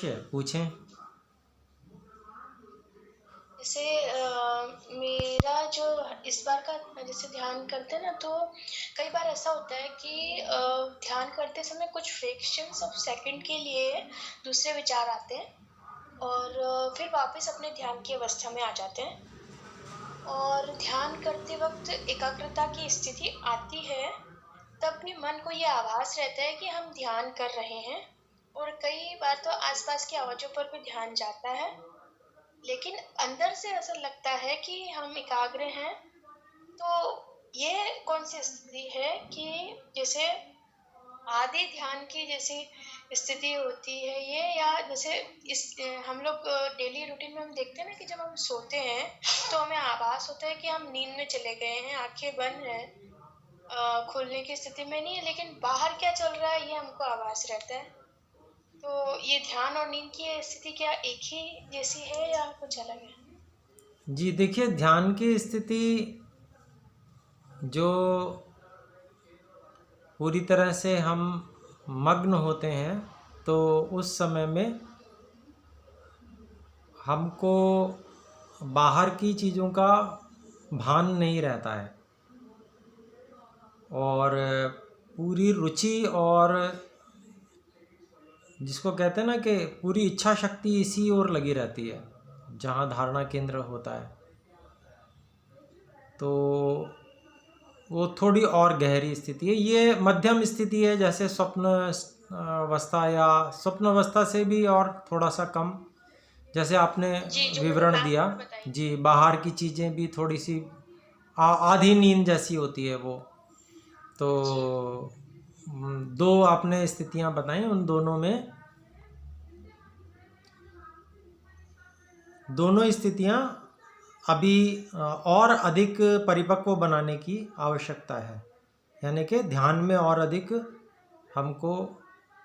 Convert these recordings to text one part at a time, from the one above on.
पूछें। जैसे मेरा जो इस बार का जैसे ध्यान करते हैं ना, तो कई बार ऐसा होता है कि ध्यान करते समय कुछ फ्रैक्शंस ऑफ सेकंड के लिए दूसरे विचार आते हैं और फिर वापस अपने ध्यान की अवस्था में आ जाते हैं। और ध्यान करते वक्त एकाग्रता की स्थिति आती है, तब भी मन को ये आभास रहता है कि हम ध्यान कर रहे हैं। और कई बार तो आसपास की आवाजों पर भी ध्यान जाता है, लेकिन अंदर से ऐसा लगता है कि हम एकाग्र हैं। तो ये कौन-सी स्थिति है कि जैसे आधे ध्यान की जैसी स्थिति होती है ये, या जैसे हम लोग डेली रूटीन में हम देखते हैं ना कि जब हम सोते हैं, तो हमें आभास होता है कि हम नींद में चले गए हैं, आँखें बंद हैं, खुलने की स्थिति में नहीं है, लेकिन बाहर क्या चल रहा है ये हमको आभास रहता है। तो ये ध्यान और नींद की स्थिति क्या एक ही जैसी है या कुछ अलग है? जी देखिए, ध्यान की स्थिति जो पूरी तरह से हम मग्न होते हैं, तो उस समय में हमको बाहर की चीज़ों का भान नहीं रहता है और पूरी रुचि और जिसको कहते हैं ना कि पूरी इच्छा शक्ति इसी ओर लगी रहती है जहाँ धारणा केंद्र होता है। तो वो थोड़ी और गहरी स्थिति है। ये मध्यम स्थिति है, जैसे स्वप्न अवस्था या स्वप्न अवस्था से भी और थोड़ा सा कम, जैसे आपने जी, जो विवरण मैप दिया। में बताई। जी, बाहर की चीज़ें भी थोड़ी सी आधी नींद जैसी होती है वो। तो जी, दो आपने स्थितियां बताई, उन दोनों में दोनों स्थितियां अभी और अधिक परिपक्व बनाने की आवश्यकता है, यानी कि ध्यान में और अधिक हमको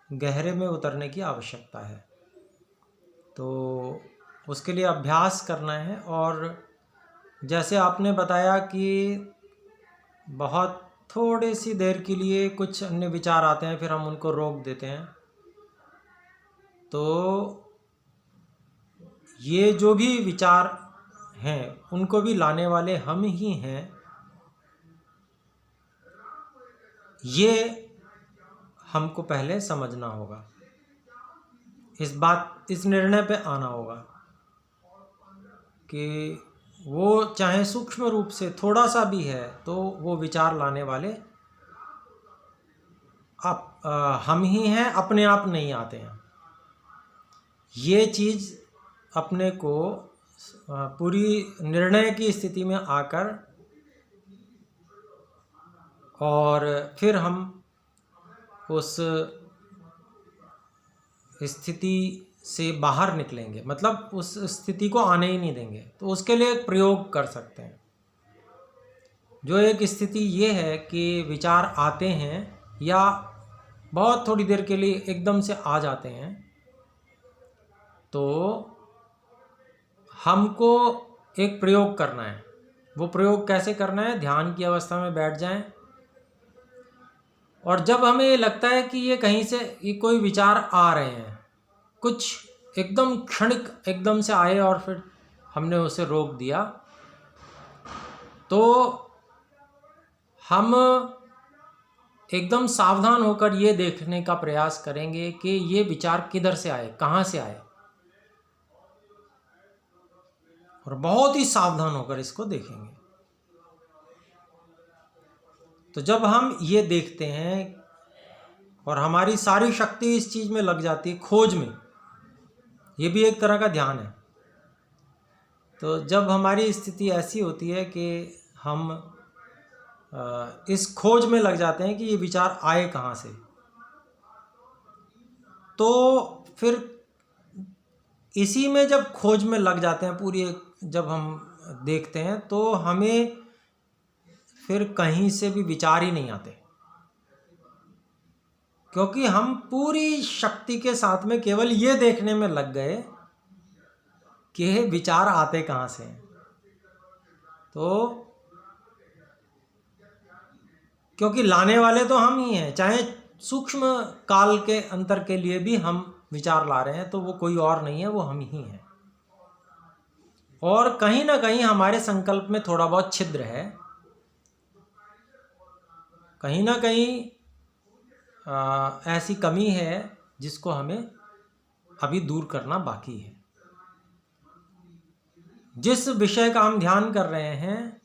गहरे में उतरने की आवश्यकता है। तो उसके लिए अभ्यास करना है। और जैसे आपने बताया कि बहुत थोड़ी सी देर के लिए कुछ अन्य विचार आते हैं, फिर हम उनको रोक देते हैं। तो ये जो भी विचार हैं उनको भी लाने वाले हम ही हैं, ये हमको पहले समझना होगा। इस निर्णय पे आना होगा कि वो चाहे सूक्ष्म रूप से थोड़ा सा भी है, तो वो विचार लाने वाले हम ही हैं, अपने आप नहीं आते हैं। ये चीज़ अपने को पूरी निर्णय की स्थिति में आकर और फिर हम उस स्थिति से बाहर निकलेंगे, मतलब उस स्थिति को आने ही नहीं देंगे। तो उसके लिए एक प्रयोग कर सकते हैं। जो एक स्थिति ये है कि विचार आते हैं या बहुत थोड़ी देर के लिए एकदम से आ जाते हैं, तो हमको एक प्रयोग करना है। वो प्रयोग कैसे करना है? ध्यान की अवस्था में बैठ जाएं और जब हमें ये लगता है कि ये कहीं से ये कोई विचार आ रहे हैं, कुछ एकदम क्षणिक एकदम से आए और फिर हमने उसे रोक दिया, तो हम एकदम सावधान होकर ये देखने का प्रयास करेंगे कि ये विचार किधर से आए, कहाँ से आए, और बहुत ही सावधान होकर इसको देखेंगे। तो जब हम ये देखते हैं और हमारी सारी शक्ति इस चीज़ में लग जाती है, खोज में, ये भी एक तरह का ध्यान है। तो जब हमारी स्थिति ऐसी होती है कि हम इस खोज में लग जाते हैं कि ये विचार आए कहाँ से, तो फिर इसी में जब खोज में लग जाते हैं पूरी, जब हम देखते हैं तो हमें फिर कहीं से भी विचार ही नहीं आते, क्योंकि हम पूरी शक्ति के साथ में केवल ये देखने में लग गए कि विचार आते कहाँ से हैं। तो क्योंकि लाने वाले तो हम ही हैं, चाहे सूक्ष्म काल के अंतर के लिए भी हम विचार ला रहे हैं तो वो कोई और नहीं है, वो हम ही हैं। और कहीं ना कहीं हमारे संकल्प में थोड़ा बहुत छिद्र है, कहीं ना कहीं ऐसी कमी है जिसको हमें अभी दूर करना बाकी है। जिस विषय का हम ध्यान कर रहे हैं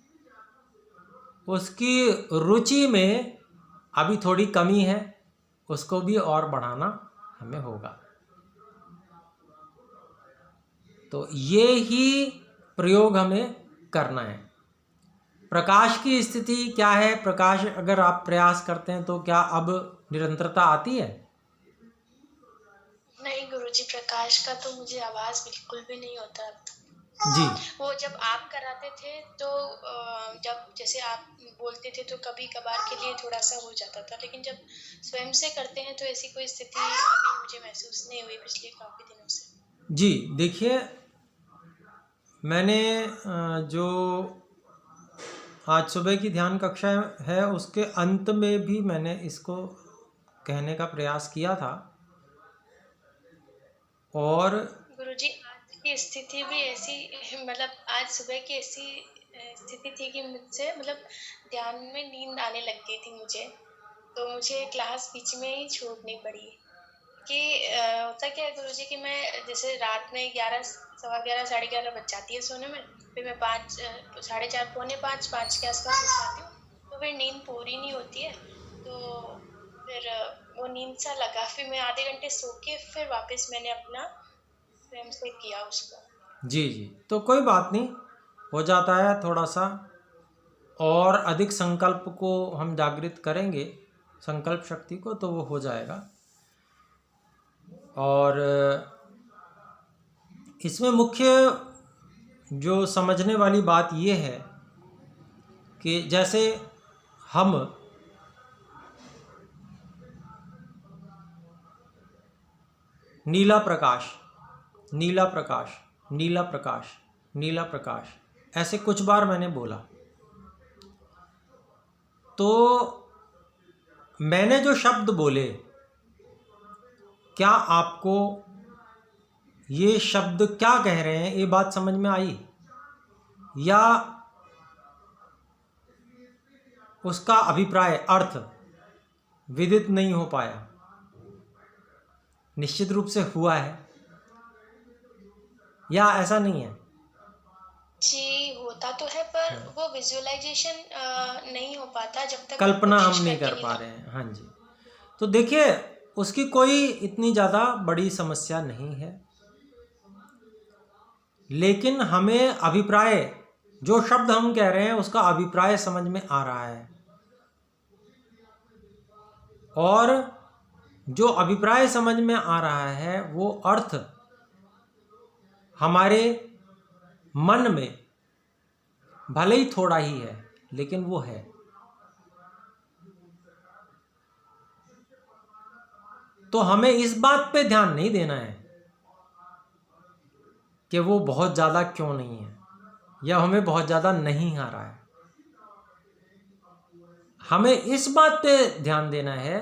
उसकी रुचि में अभी थोड़ी कमी है, उसको भी और बढ़ाना हमें होगा। तो ये ही प्रयोग हमें करना है। प्रकाश की स्थिति क्या है? प्रकाश अगर आप प्रयास करते हैं तो क्या अब निरंतरता आती है? नहीं गुरुजी, प्रकाश का तो मुझे आवाज बिल्कुल भी नहीं होता। जी। वो जब आप कराते थे तो जब जैसे आप बोलते थे तो कभी कभार के लिए थोड़ा सा हो जाता था, लेकिन जब स्वयं से करते हैं तो ऐसी कोई स्थिति अभी मुझे महसूस नहीं हुई पिछले काफी दिनों से। जी देखिए, मैंने जो आज सुबह की ध्यान कक्षा है उसके अंत में भी मैंने इसको कहने का प्रयास किया था। और गुरुजी, आज की स्थिति भी ऐसी, मतलब आज सुबह की ऐसी स्थिति थी कि मुझसे मतलब ध्यान में नींद आने लग गई थी मुझे, तो मुझे क्लास बीच में ही छोड़नी पड़ी। कि होता क्या है गुरुजी कि मैं जैसे रात में 11, सवा 11, साढ़े 11 बज जाती है सोने में, फिर मैं 5, साढ़े 4, पौने 5, 5 के आसपास उठ जाती हूँ, तो फिर नींद पूरी नहीं होती है। तो फिर वो नींद सा लगा, फिर मैं आधे घंटे सो के फिर वापस मैंने अपना स्वयं से किया उसको। जी जी, तो कोई बात नहीं, हो जाता है। थोड़ा सा और अधिक संकल्प को हम जागृत करेंगे, संकल्प शक्ति को, तो वो हो जाएगा। और इसमें मुख्य जो समझने वाली बात ये है कि जैसे हम नीला प्रकाश, नीला प्रकाश, नीला प्रकाश, नीला प्रकाश, ऐसे कुछ बार मैंने बोला, तो मैंने जो शब्द बोले, क्या आपको ये शब्द क्या कह रहे हैं ये बात समझ में आई, या उसका अभिप्राय अर्थ विदित नहीं हो पाया? निश्चित रूप से हुआ है, या ऐसा नहीं है? जी होता तो है, पर वो विजुअलाइजेशन नहीं हो पाता जब तक कल्पना हम कोशिश नहीं करके कर पा नहीं रहे हैं। हाँ जी, तो देखिए उसकी कोई इतनी ज़्यादा बड़ी समस्या नहीं है, लेकिन हमें अभिप्राय, जो शब्द हम कह रहे हैं उसका अभिप्राय समझ में आ रहा है, और जो अभिप्राय समझ में आ रहा है वो अर्थ हमारे मन में भले ही थोड़ा ही है लेकिन वो है। तो हमें इस बात पे ध्यान नहीं देना है कि वो बहुत ज़्यादा क्यों नहीं है, या हमें बहुत ज़्यादा नहीं आ रहा है। हमें इस बात पे ध्यान देना है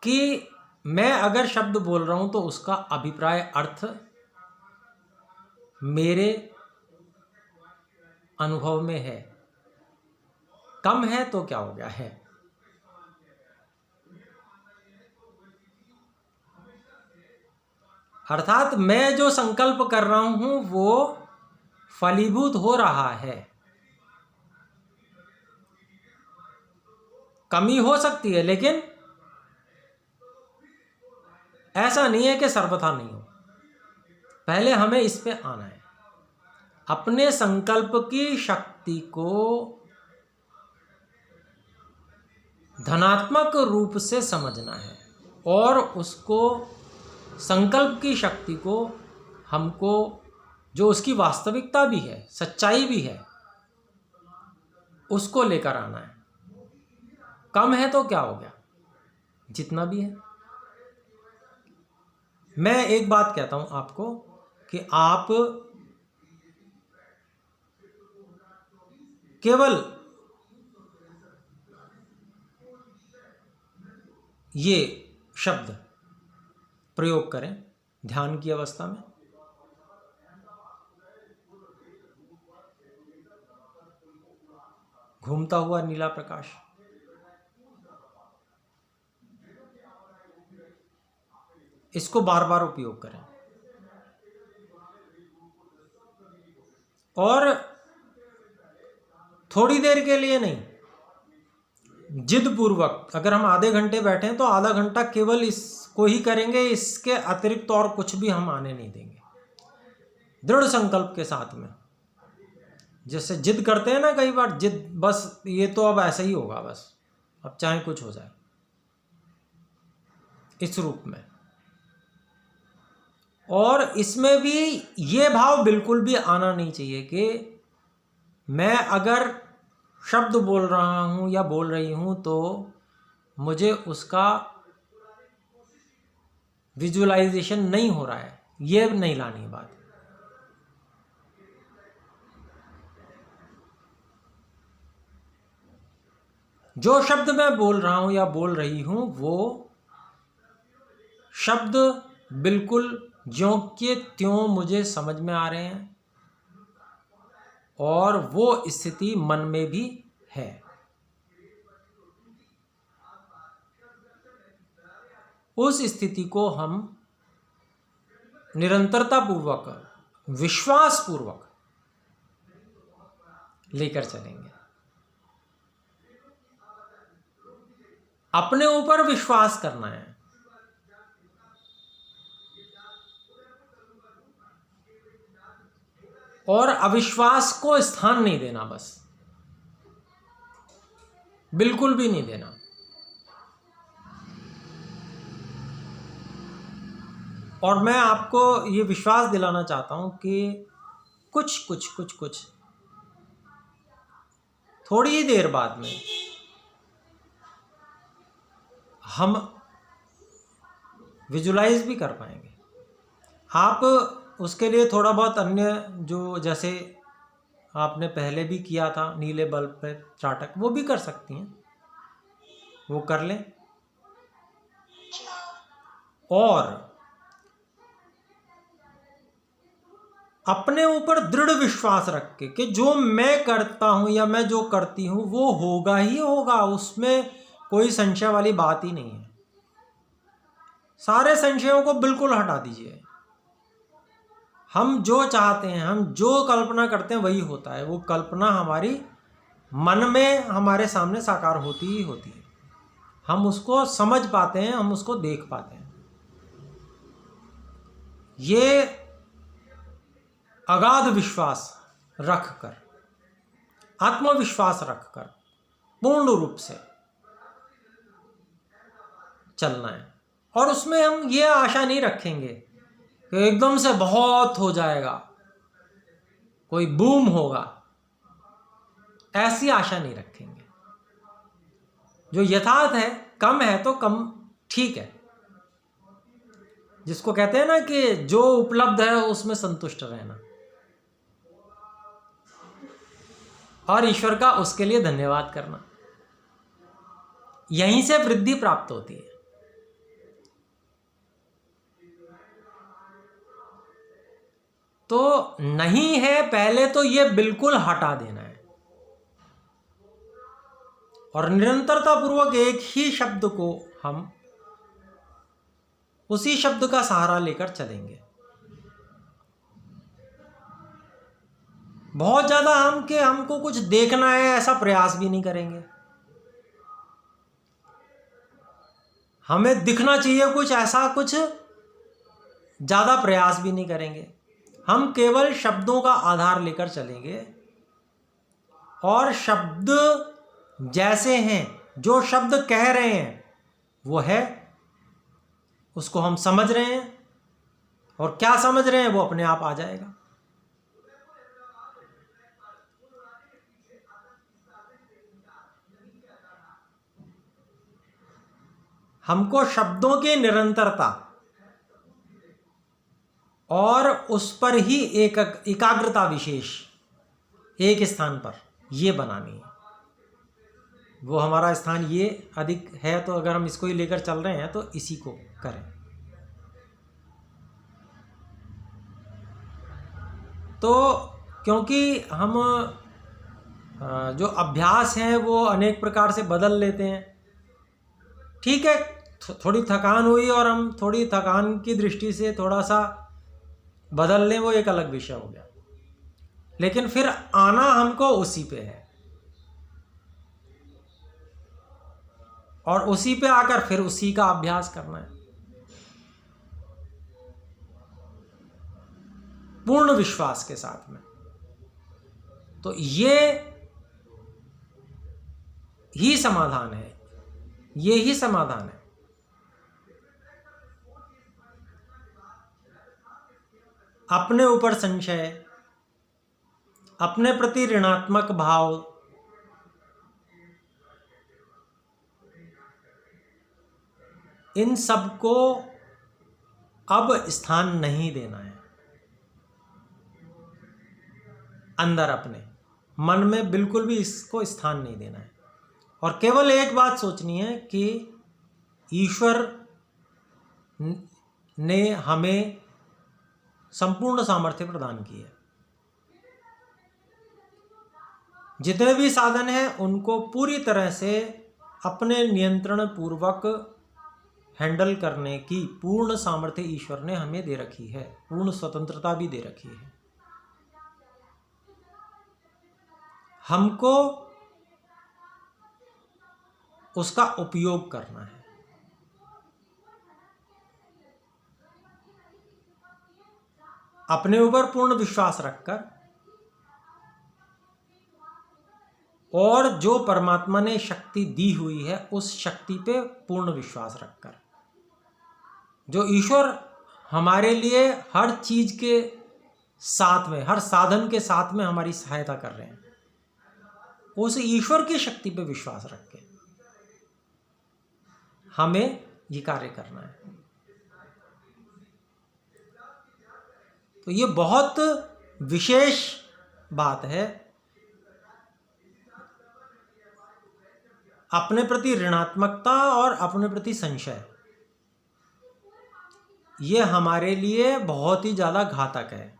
कि मैं अगर शब्द बोल रहा हूं तो उसका अभिप्राय अर्थ मेरे अनुभव में है। कम है तो क्या हो गया है। अर्थात मैं जो संकल्प कर रहा हूं वो फलीभूत हो रहा है। कमी हो सकती है लेकिन ऐसा नहीं है कि सर्वथा नहीं हो। पहले हमें इस पे आना है, अपने संकल्प की शक्ति को धनात्मक रूप से समझना है, और उसको संकल्प की शक्ति को हमको, जो उसकी वास्तविकता भी है, सच्चाई भी है, उसको लेकर आना है। कम है तो क्या हो गया, जितना भी है। मैं एक बात कहता हूं आपको कि आप केवल ये शब्द प्रयोग करें ध्यान की अवस्था में। घूमता हुआ नीला प्रकाश, इसको बार बार उपयोग करें। और थोड़ी देर के लिए नहीं, जिद पूर्वक अगर हम आधे घंटे बैठे हैं तो आधा घंटा केवल इसको ही करेंगे, इसके अतिरिक्त और कुछ भी हम आने नहीं देंगे, दृढ़ संकल्प के साथ में। जैसे जिद करते हैं ना कई बार, जिद बस ये तो अब ऐसा ही होगा, बस अब चाहे कुछ हो जाए, इस रूप में। और इसमें भी ये भाव बिल्कुल भी आना नहीं चाहिए कि मैं अगर शब्द बोल रहा हूँ या बोल रही हूँ तो मुझे उसका विजुअलाइजेशन नहीं हो रहा है, ये नहीं लानी बात। जो शब्द मैं बोल रहा हूँ या बोल रही हूँ वो शब्द बिल्कुल ज्यों के त्यों मुझे समझ में आ रहे हैं और वो स्थिति मन में भी है। उस स्थिति को हम निरंतरता पूर्वक, विश्वास पूर्वक लेकर चलेंगे। अपने ऊपर विश्वास करना है और अविश्वास को स्थान नहीं देना, बस बिल्कुल भी नहीं देना। और मैं आपको ये विश्वास दिलाना चाहता हूं कि कुछ थोड़ी ही देर बाद में हम विजुलाइज भी कर पाएंगे। आप उसके लिए थोड़ा बहुत अन्य जो, जैसे आपने पहले भी किया था नीले बल्ब पे त्राटक, वो भी कर सकती हैं, वो कर लें। और अपने ऊपर दृढ़ विश्वास रख के कि जो मैं करता हूं या मैं जो करती हूं वो होगा ही होगा, उसमें कोई संशय वाली बात ही नहीं है। सारे संशयों को बिल्कुल हटा दीजिए। हम जो चाहते हैं, हम जो कल्पना करते हैं वही होता है। वो कल्पना हमारी मन में हमारे सामने साकार होती ही होती है। हम उसको समझ पाते हैं, हम उसको देख पाते हैं। ये अगाध विश्वास रखकर, आत्मविश्वास रखकर पूर्ण रूप से चलना है। और उसमें हम ये आशा नहीं रखेंगे कि एकदम से बहुत हो जाएगा, कोई बूम होगा, ऐसी आशा नहीं रखेंगे। जो यथार्थ है, कम है तो कम ठीक है। जिसको कहते हैं ना कि जो उपलब्ध है उसमें संतुष्ट रहना, और ईश्वर का उसके लिए धन्यवाद करना, यहीं से वृद्धि प्राप्त होती है। तो नहीं है पहले तो ये बिल्कुल हटा देना है और निरंतरता पूर्वक एक ही शब्द को हम उसी शब्द का सहारा लेकर चलेंगे। बहुत ज्यादा हमको कुछ देखना है ऐसा प्रयास भी नहीं करेंगे। हमें दिखना चाहिए कुछ ऐसा, कुछ ज्यादा प्रयास भी नहीं करेंगे। हम केवल शब्दों का आधार लेकर चलेंगे और शब्द जैसे हैं, जो शब्द कह रहे हैं वो है, उसको हम समझ रहे हैं, और क्या समझ रहे हैं वो अपने आप आ जाएगा। हमको शब्दों की निरंतरता और उस पर ही एक एकाग्रता विशेष एक स्थान पर ये बनानी है। वो हमारा स्थान ये अधिक है, तो अगर हम इसको ही लेकर चल रहे हैं तो इसी को करें। तो क्योंकि हम जो अभ्यास हैं वो अनेक प्रकार से बदल लेते हैं। ठीक है, थोड़ी थकान हुई और हम थोड़ी थकान की दृष्टि से थोड़ा सा बदल लें, वो एक अलग विषय हो गया, लेकिन फिर आना हमको उसी पे है, और उसी पे आकर फिर उसी का अभ्यास करना है पूर्ण विश्वास के साथ में। तो ये ही समाधान है, ये ही समाधान है। अपने ऊपर संशय, अपने प्रति ऋणात्मक भाव, इन सब को अब स्थान नहीं देना है अंदर, अपने मन में बिल्कुल भी इसको स्थान नहीं देना है। और केवल एक बात सोचनी है कि ईश्वर ने हमें संपूर्ण सामर्थ्य प्रदान की है। जितने भी साधन हैं उनको पूरी तरह से अपने नियंत्रण पूर्वक हैंडल करने की पूर्ण सामर्थ्य ईश्वर ने हमें दे रखी है, पूर्ण स्वतंत्रता भी दे रखी है। हमको उसका उपयोग करना है। अपने ऊपर पूर्ण विश्वास रखकर, और जो परमात्मा ने शक्ति दी हुई है उस शक्ति पे पूर्ण विश्वास रखकर, जो ईश्वर हमारे लिए हर चीज के साथ में, हर साधन के साथ में हमारी सहायता कर रहे हैं, उस ईश्वर की शक्ति पे विश्वास रख के हमें ये कार्य करना है। तो ये बहुत विशेष बात है। अपने प्रति ऋणात्मकता और अपने प्रति संशय, ये हमारे लिए बहुत ही ज़्यादा घातक है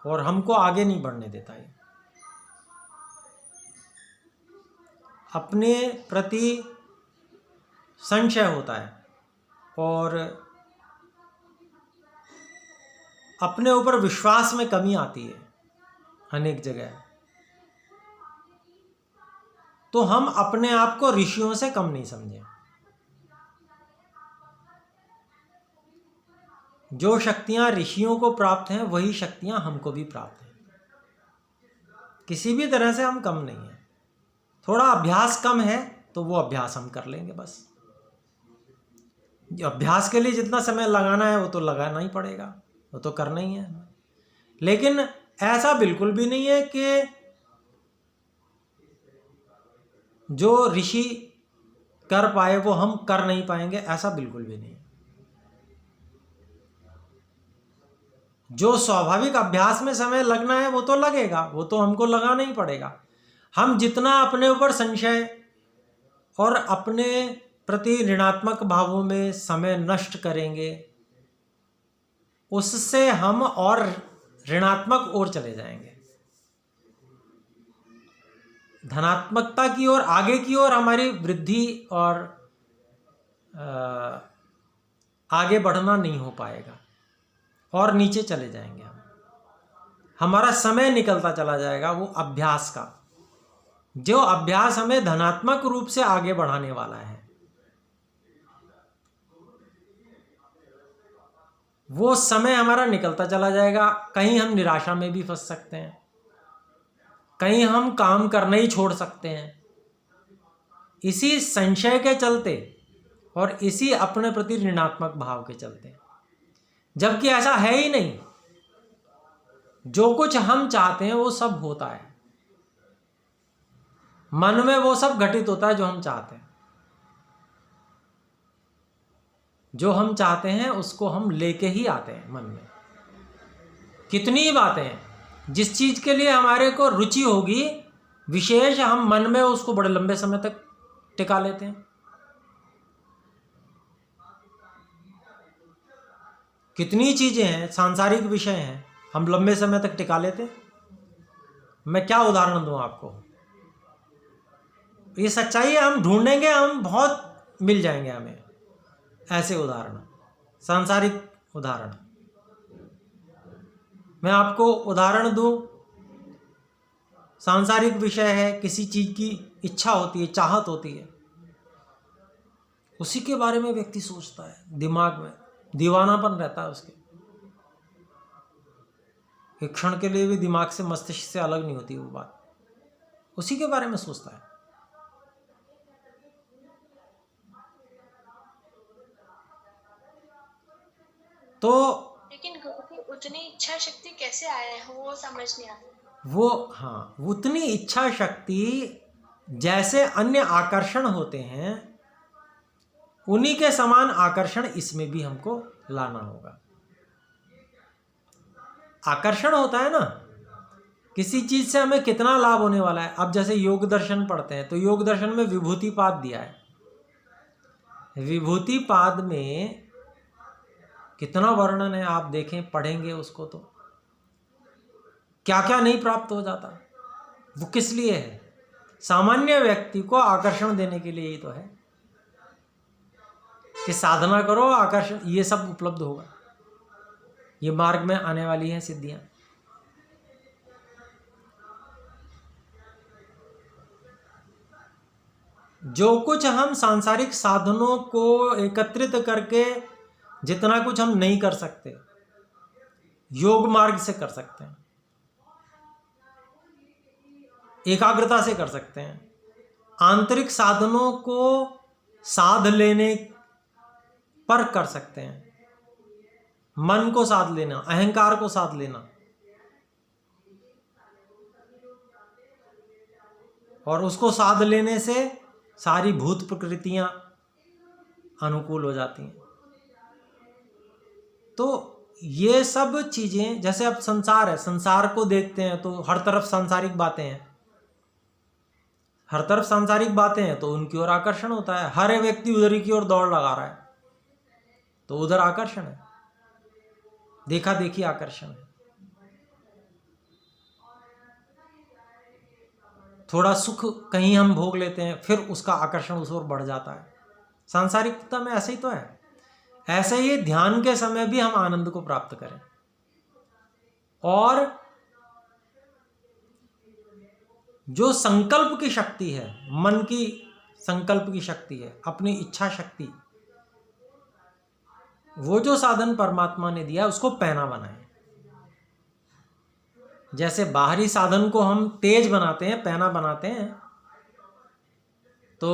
और हमको आगे नहीं बढ़ने देता है। अपने प्रति संशय होता है और अपने ऊपर विश्वास में कमी आती है अनेक जगह, तो हम अपने आप को ऋषियों से कम नहीं समझें। जो शक्तियां ऋषियों को प्राप्त हैं वही शक्तियां हमको भी प्राप्त हैं। किसी भी तरह से हम कम नहीं हैं। थोड़ा अभ्यास कम है तो वो अभ्यास हम कर लेंगे बस। अभ्यास के लिए जितना समय लगाना है वो तो लगाना ही पड़ेगा, वो तो करना ही है। लेकिन ऐसा बिल्कुल भी नहीं है कि जो ऋषि कर पाए वो हम कर नहीं पाएंगे, ऐसा बिल्कुल भी नहीं। जो स्वाभाविक अभ्यास में समय लगना है वो तो लगेगा, वो तो हमको लगाना ही पड़ेगा। हम जितना अपने ऊपर संशय और अपने प्रति ऋणात्मक भावों में समय नष्ट करेंगे, उससे हम और ऋणात्मक ओर चले जाएंगे। धनात्मकता की ओर, आगे की ओर हमारी वृद्धि और आगे बढ़ना नहीं हो पाएगा और नीचे चले जाएंगे हम। हमारा समय निकलता चला जाएगा वो अभ्यास का, जो अभ्यास हमें धनात्मक रूप से आगे बढ़ाने वाला है। वो समय हमारा निकलता चला जाएगा। कहीं हम निराशा में भी फंस सकते हैं, कहीं हम काम करना ही छोड़ सकते हैं, इसी संशय के चलते और इसी अपने प्रति ऋणात्मक भाव के चलते। जबकि ऐसा है ही नहीं। जो कुछ हम चाहते हैं वो सब होता है, मन में वो सब घटित होता है जो हम चाहते हैं। जो हम चाहते हैं उसको हम लेके ही आते हैं मन में। कितनी ही बातें हैं, जिस चीज के लिए हमारे को रुचि होगी विशेष, हम मन में उसको बड़े लंबे समय तक टिका लेते हैं। कितनी चीजें हैं, सांसारिक विषय हैं, हम लंबे समय तक टिका लेते। मैं क्या उदाहरण दूं आपको, ये सच्चाई है, हम ढूंढेंगे, हम बहुत मिल जाएंगे हमें ऐसे उदाहरण, सांसारिक उदाहरण। मैं आपको उदाहरण दूं, सांसारिक विषय है, किसी चीज की इच्छा होती है, चाहत होती है, उसी के बारे में व्यक्ति सोचता है, दिमाग में दीवानापन रहता है उसके। एक क्षण के लिए भी दिमाग से, मस्तिष्क से अलग नहीं होती वो बात, उसी के बारे में सोचता है। तो लेकिन गुरु की उतनी इच्छा शक्ति कैसे आया है वो समझ नहीं आता। वो, हाँ, उतनी इच्छा शक्ति, जैसे अन्य आकर्षण होते हैं उन्हीं के समान आकर्षण इसमें भी हमको लाना होगा। आकर्षण होता है ना, किसी चीज से हमें कितना लाभ होने वाला है। अब जैसे योग दर्शन पढ़ते हैं तो योग दर्शन में विभूतिपाद दिया है, विभूतिपाद में कितना वर्णन है, आप देखें, पढ़ेंगे उसको तो क्या क्या नहीं प्राप्त हो जाता। वो किस लिए है? सामान्य व्यक्ति को आकर्षण देने के लिए ही तो है कि साधना करो, आकर्षण, ये सब उपलब्ध होगा, ये मार्ग में आने वाली हैं सिद्धियां। जो कुछ हम सांसारिक साधनों को एकत्रित करके जितना कुछ हम नहीं कर सकते, योग मार्ग से कर सकते हैं, एकाग्रता से कर सकते हैं। आंतरिक साधनों को साध लेने पर कर सकते हैं, मन को साध लेना, अहंकार को साध लेना, और उसको साध लेने से सारी भूत प्रकृतियां अनुकूल हो जाती हैं। तो ये सब चीजें, जैसे अब संसार है, संसार को देखते हैं तो हर तरफ सांसारिक बातें हैं, हर तरफ सांसारिक बातें हैं तो उनकी ओर आकर्षण होता है। हर व्यक्ति उधर की ओर दौड़ लगा रहा है तो उधर आकर्षण है, देखा देखी आकर्षण है। थोड़ा सुख कहीं हम भोग लेते हैं, फिर उसका आकर्षण उस ओर बढ़ जाता है। सांसारिकता में ऐसे ही तो है। ऐसे ही ध्यान के समय भी हम आनंद को प्राप्त करें, और जो संकल्प की शक्ति है, मन की संकल्प की शक्ति है, अपनी इच्छा शक्ति, वो जो साधन परमात्मा ने दिया उसको पैना बनाए। जैसे बाहरी साधन को हम तेज बनाते हैं, पैना बनाते हैं, तो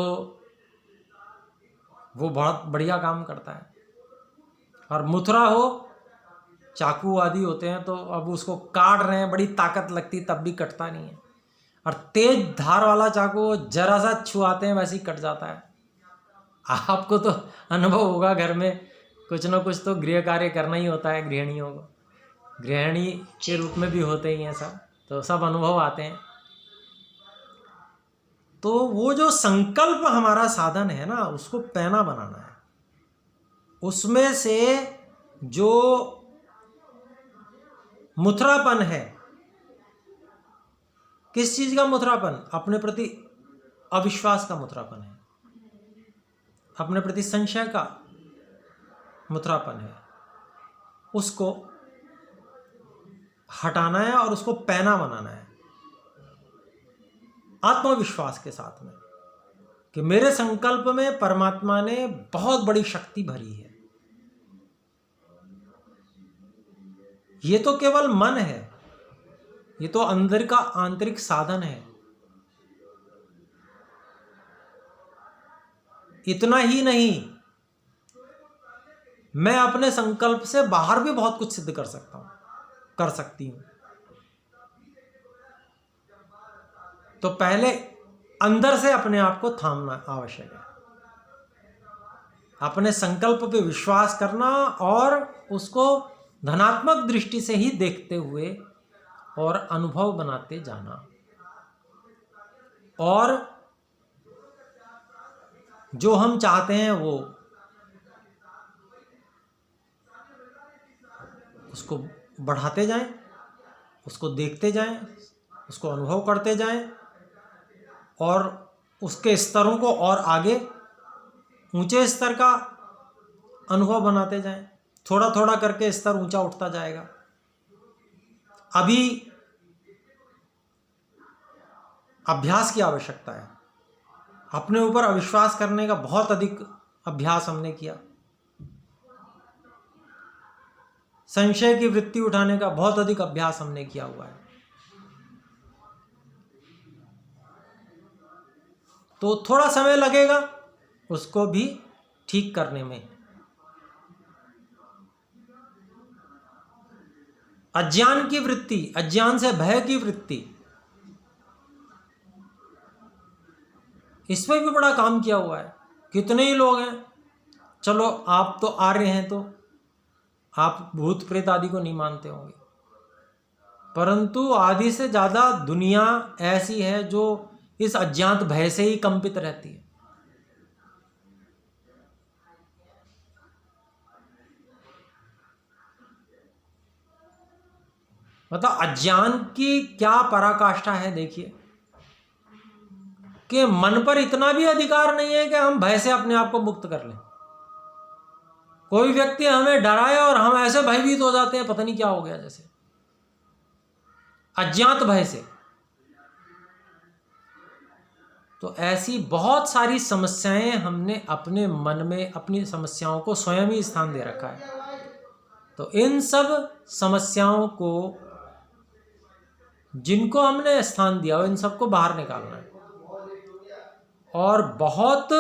वो बहुत बढ़िया काम करता है। और मुथरा हो, चाकू आदि होते हैं, तो अब उसको काट रहे हैं, बड़ी ताकत लगती तब भी कटता नहीं है। और तेज धार वाला चाकू जरा सा छुआते हैं वैसे ही कट जाता है। आपको तो अनुभव होगा, घर में कुछ ना कुछ तो गृह कार्य करना ही होता है गृहिणियों को, गृहिणी के रूप में भी होते ही हैं सब, तो सब अनुभव आते हैं। तो वो जो संकल्प हमारा साधन है ना, उसको पैना बनाना है। उसमें से जो मुथरापन है, किस चीज का मुथरापन? अपने प्रति अविश्वास का मुथरापन है, अपने प्रति संशय का मुथरापन है। उसको हटाना है और उसको पैना बनाना है आत्मविश्वास के साथ में, कि मेरे संकल्प में परमात्मा ने बहुत बड़ी शक्ति भरी है। ये तो केवल मन है, ये तो अंदर का आंतरिक साधन है। इतना ही नहीं, मैं अपने संकल्प से बाहर भी बहुत कुछ सिद्ध कर सकता हूं, कर सकती हूं। तो पहले अंदर से अपने आप को थामना आवश्यक है, अपने संकल्प पे विश्वास करना और उसको धनात्मक दृष्टि से ही देखते हुए और अनुभव बनाते जाना। और जो हम चाहते हैं वो उसको बढ़ाते जाएं, उसको देखते जाएं, उसको अनुभव करते जाएं और उसके स्तरों को और आगे ऊंचे स्तर का अनुभव बनाते जाएं। थोड़ा थोड़ा करके स्तर ऊंचा उठता जाएगा। अभी अभ्यास की आवश्यकता है। अपने ऊपर अविश्वास करने का बहुत अधिक अभ्यास हमने किया। संशय की वृत्ति उठाने का बहुत अधिक अभ्यास हमने किया हुआ है। तो थोड़ा समय लगेगा उसको भी ठीक करने में। अज्ञान की वृत्ति, अज्ञान से भय की वृत्ति, इसमें भी बड़ा काम किया हुआ है। कितने ही लोग हैं, चलो आप तो आ रहे हैं तो आप भूत प्रेत आदि को नहीं मानते होंगे, परंतु आदि से ज़्यादा दुनिया ऐसी है जो इस अज्ञात भय से ही कंपित रहती है। मतलब अज्ञान की क्या पराकाष्ठा है। देखिए कि मन पर इतना भी अधिकार नहीं है कि हम भय से अपने आप को मुक्त कर लें। कोई व्यक्ति हमें डराए और हम ऐसे भयभीत हो जाते हैं, पता नहीं क्या हो गया, जैसे अज्ञात भय से। तो ऐसी बहुत सारी समस्याएं हमने अपने मन में अपनी समस्याओं को स्वयं ही स्थान दे रखा है। तो इन सब समस्याओं को जिनको हमने स्थान दिया हो, इन सबको बाहर निकालना है और बहुत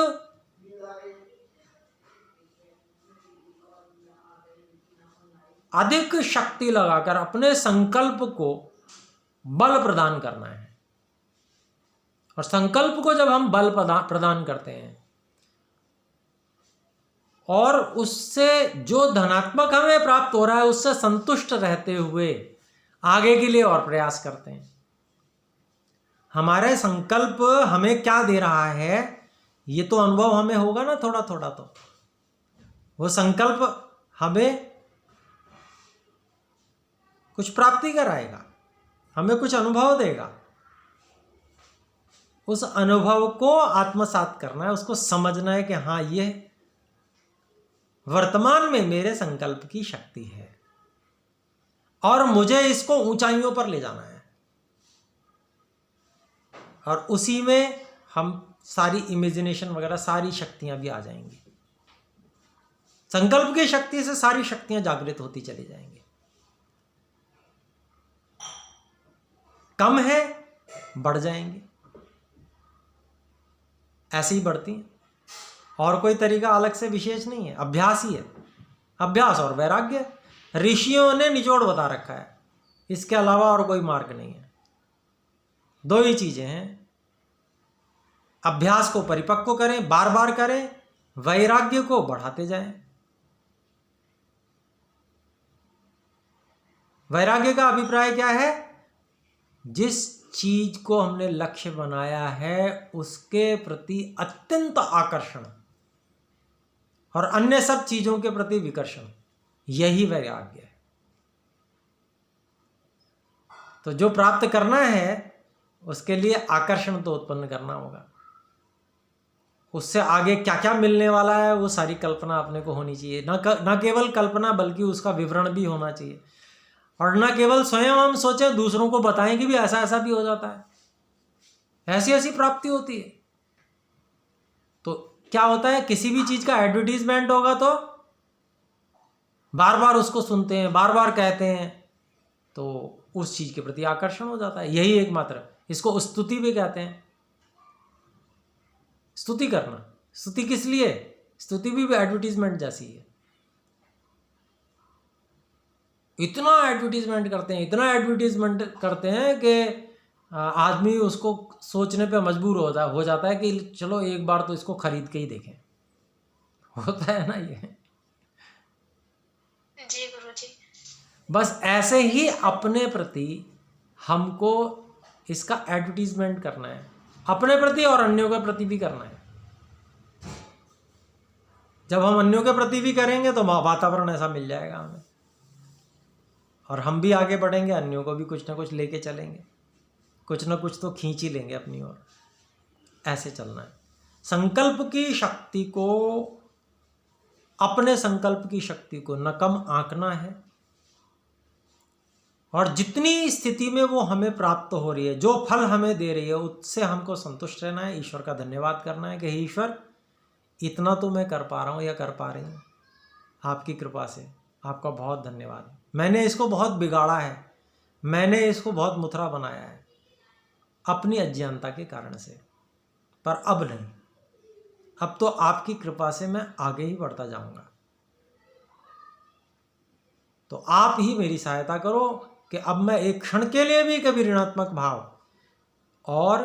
अधिक शक्ति लगाकर अपने संकल्प को बल प्रदान करना है। और संकल्प को जब हम बल प्रदान करते हैं और उससे जो धनात्मक हमें प्राप्त हो रहा है उससे संतुष्ट रहते हुए आगे के लिए और प्रयास करते हैं। हमारे संकल्प हमें क्या दे रहा है ये तो अनुभव हमें होगा ना, थोड़ा थोड़ा तो वो संकल्प हमें कुछ प्राप्ति कराएगा, हमें कुछ अनुभव देगा। उस अनुभव को आत्मसात करना है, उसको समझना है कि हाँ ये वर्तमान में मेरे संकल्प की शक्ति है और मुझे इसको ऊंचाइयों पर ले जाना है। और उसी में हम सारी इमेजिनेशन वगैरह सारी शक्तियां भी आ जाएंगी। संकल्प की शक्ति से सारी शक्तियां जागृत होती चली जाएंगी। कम है बढ़ जाएंगी, ऐसे ही बढ़ती हैं। और कोई तरीका अलग से विशेष नहीं है, अभ्यास ही है। अभ्यास और वैराग्य ऋषियों ने निचोड़ बता रखा है, इसके अलावा और कोई मार्ग नहीं है। दो ही चीजें हैं, अभ्यास को परिपक्व करें, बार बार करें, वैराग्य को बढ़ाते जाएं। वैराग्य का अभिप्राय क्या है? जिस चीज को हमने लक्ष्य बनाया है उसके प्रति अत्यंत आकर्षण और अन्य सब चीजों के प्रति विकर्षण, यही वैराग्य है। तो जो प्राप्त करना है उसके लिए आकर्षण तो उत्पन्न करना होगा। उससे आगे क्या क्या मिलने वाला है वो सारी कल्पना अपने को होनी चाहिए। न केवल कल्पना बल्कि उसका विवरण भी होना चाहिए। और न केवल स्वयं हम सोचें, दूसरों को बताएं कि भी ऐसा ऐसा भी हो जाता है, ऐसी ऐसी प्राप्ति होती है। तो क्या होता है, किसी भी चीज का एडवर्टीजमेंट होगा तो बार बार उसको सुनते हैं, बार बार कहते हैं, तो उस चीज के प्रति आकर्षण हो जाता है। यही एकमात्र, इसको स्तुति भी कहते हैं। स्तुति करना, स्तुति किस लिए? स्तुति भी एडवर्टीजमेंट जैसी है। इतना एडवर्टीजमेंट करते हैं, इतना एडवर्टीजमेंट करते हैं कि आदमी उसको सोचने पे मजबूर हो जाता है कि चलो एक बार तो इसको खरीद के ही देखें। होता है ना ये? जी गुरुजी। बस ऐसे ही अपने प्रति हमको इसका एडवर्टीजमेंट करना है, अपने प्रति और अन्यों के प्रति भी करना है। जब हम अन्यों के प्रति भी करेंगे तो वातावरण ऐसा मिल जाएगा हमें। और हम भी आगे बढ़ेंगे, अन्यों को भी कुछ ना कुछ लेके चलेंगे, कुछ ना कुछ तो खींच ही लेंगे अपनी ओर। ऐसे चलना है। संकल्प की शक्ति को, अपने संकल्प की शक्ति को न कम आंकना है, और जितनी स्थिति में वो हमें प्राप्त हो रही है, जो फल हमें दे रही है, उससे हमको संतुष्ट रहना है। ईश्वर का धन्यवाद करना है कि ईश्वर इतना तो मैं कर पा रहा हूँ या कर पा रही हूँ, आपकी कृपा से, आपका बहुत धन्यवाद। मैंने इसको बहुत बिगाड़ा है, मैंने इसको बहुत मुथरा बनाया है अपनी अज्ञानता के कारण से, पर अब नहीं, अब तो आपकी कृपा से मैं आगे ही बढ़ता जाऊंगा। तो आप ही मेरी सहायता करो कि अब मैं एक क्षण के लिए भी कभी ऋणात्मक भाव और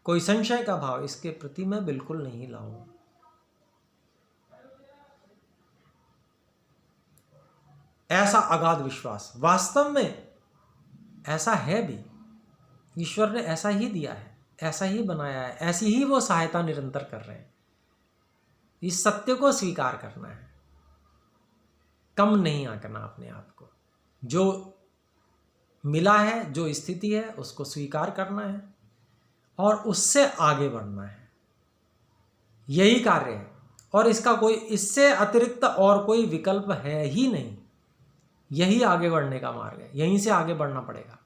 कोई संशय का भाव इसके प्रति मैं बिल्कुल नहीं लाऊं। ऐसा अगाध विश्वास, वास्तव में ऐसा है भी, ईश्वर ने ऐसा ही दिया है, ऐसा ही बनाया है, ऐसी ही वो सहायता निरंतर कर रहे हैं। इस सत्य को स्वीकार करना है, कम नहीं आंकना अपने आप को। जो मिला है, जो स्थिति है, उसको स्वीकार करना है और उससे आगे बढ़ना है। यही कार्य है, और इसका कोई, इससे अतिरिक्त और कोई विकल्प है ही नहीं। यही आगे बढ़ने का मार्ग है, यहीं से आगे बढ़ना पड़ेगा।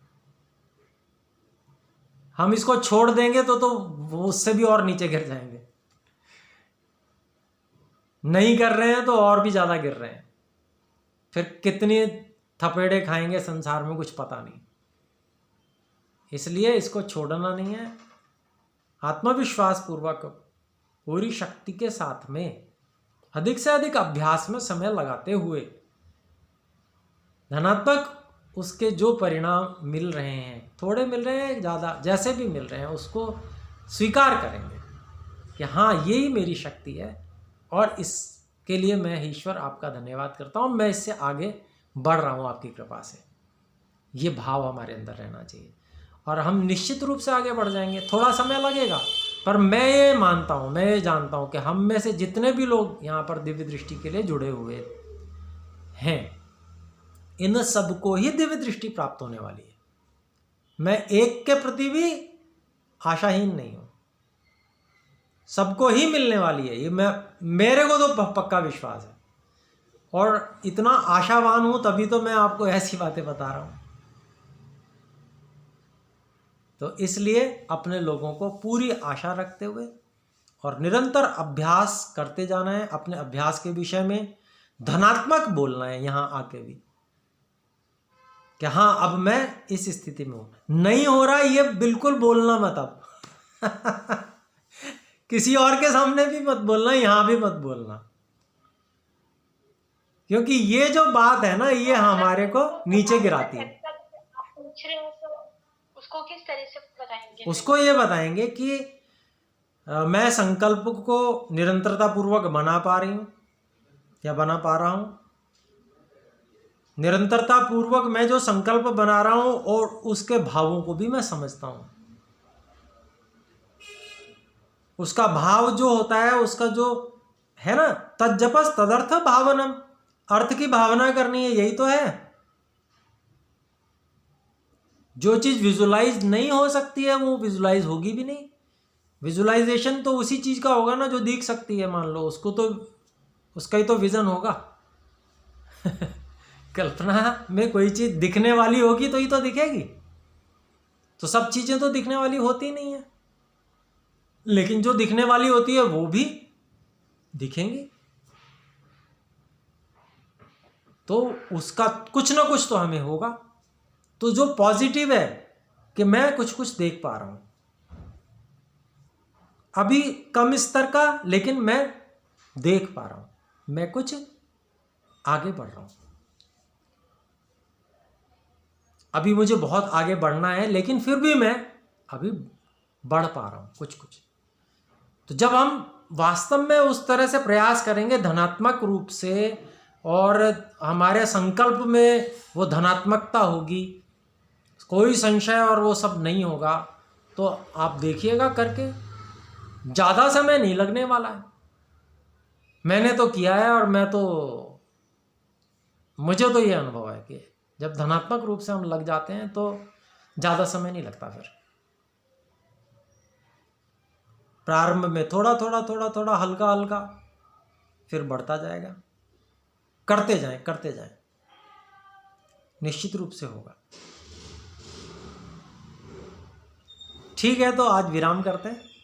हम इसको छोड़ देंगे तो वो उससे भी और नीचे गिर जाएंगे। नहीं कर रहे हैं तो और भी ज़्यादा गिर रहे हैं, फिर कितनी थपेड़े खाएंगे संसार में कुछ पता नहीं। इसलिए इसको छोड़ना नहीं है। आत्मविश्वास पूर्वक पूरी शक्ति के साथ में अधिक से अधिक अभ्यास में समय लगाते हुए धनात्मक उसके जो परिणाम मिल रहे हैं, थोड़े मिल रहे हैं, ज़्यादा, जैसे भी मिल रहे हैं, उसको स्वीकार करेंगे कि हाँ, यही मेरी शक्ति है और इसके लिए मैं ईश्वर आपका धन्यवाद करता हूँ, मैं इससे आगे बढ़ रहा हूँ आपकी कृपा से। ये भाव हमारे अंदर रहना चाहिए और हम निश्चित रूप से आगे बढ़ जाएंगे। थोड़ा समय लगेगा, पर मैं ये मानता हूँ, मैं ये जानता हूँ कि हम में से जितने भी लोग यहाँ पर दिव्य दृष्टि के लिए जुड़े हुए हैं, इन सबको ही दिव्य दृष्टि प्राप्त होने वाली है। मैं एक के प्रति भी आशाहीन नहीं हूँ, सबको ही मिलने वाली है। ये मेरे को तो पक्का विश्वास है, और इतना आशावान हूँ तभी तो मैं आपको ऐसी बातें बता रहा हूँ। तो इसलिए अपने लोगों को पूरी आशा रखते हुए और निरंतर अभ्यास करते जाना है। अपने अभ्यास के विषय में धनात्मक बोलना है यहाँ आके भी कि हाँ, अब मैं इस स्थिति में हूं। नहीं हो रहा ये बिल्कुल बोलना मत अब किसी और के सामने भी मत बोलना, यहां भी मत बोलना, क्योंकि ये जो बात है ना, ये हमारे को नीचे गिराती है। पूछ रहे हो तो उसको किस तरह से बताएंगे? उसको ये बताएंगे कि मैं संकल्प को निरंतरता पूर्वक बना पा रही हूं या बना पा रहा हूं। निरंतरता पूर्वक मैं जो संकल्प बना रहा हूं और उसके भावों को भी मैं समझता हूं। उसका भाव जो होता है, उसका जो है ना, तज्जपस तदर्थ भावनम, अर्थ की भावना करनी है, यही तो है। जो चीज विजुलाइज नहीं हो सकती है वो विजुलाइज होगी भी नहीं। विजुलाइजेशन तो उसी चीज का होगा ना जो दिख सकती है। मान लो उसको, तो उसका ही तो विजन होगा कल्पना में कोई चीज दिखने वाली होगी तो ही तो दिखेगी। तो सब चीजें तो दिखने वाली होती नहीं है, लेकिन जो दिखने वाली होती है वो भी दिखेंगी। तो उसका कुछ ना कुछ तो हमें होगा। तो जो पॉजिटिव है कि मैं कुछ कुछ देख पा रहा हूं, अभी कम स्तर का, लेकिन मैं देख पा रहा हूं, मैं कुछ आगे बढ़ रहा हूं। अभी मुझे बहुत आगे बढ़ना है, लेकिन फिर भी मैं अभी बढ़ पा रहा हूं कुछ कुछ। तो जब हम वास्तव में उस तरह से प्रयास करेंगे धनात्मक रूप से, और हमारे संकल्प में वो धनात्मकता होगी, कोई संशय और वो सब नहीं होगा, तो आप देखिएगा करके ज़्यादा समय नहीं लगने वाला है। मैंने तो किया है और मैं तो मुझे तो ये अनुभव है कि जब धनात्मक रूप से हम लग जाते हैं तो ज़्यादा समय नहीं लगता। फिर प्रारंभ में थोड़ा थोड़ा थोड़ा थोड़ा हल्का हल्का, फिर बढ़ता जाएगा। करते जाएं, निश्चित रूप से होगा। ठीक है, तो आज विराम करते हैं।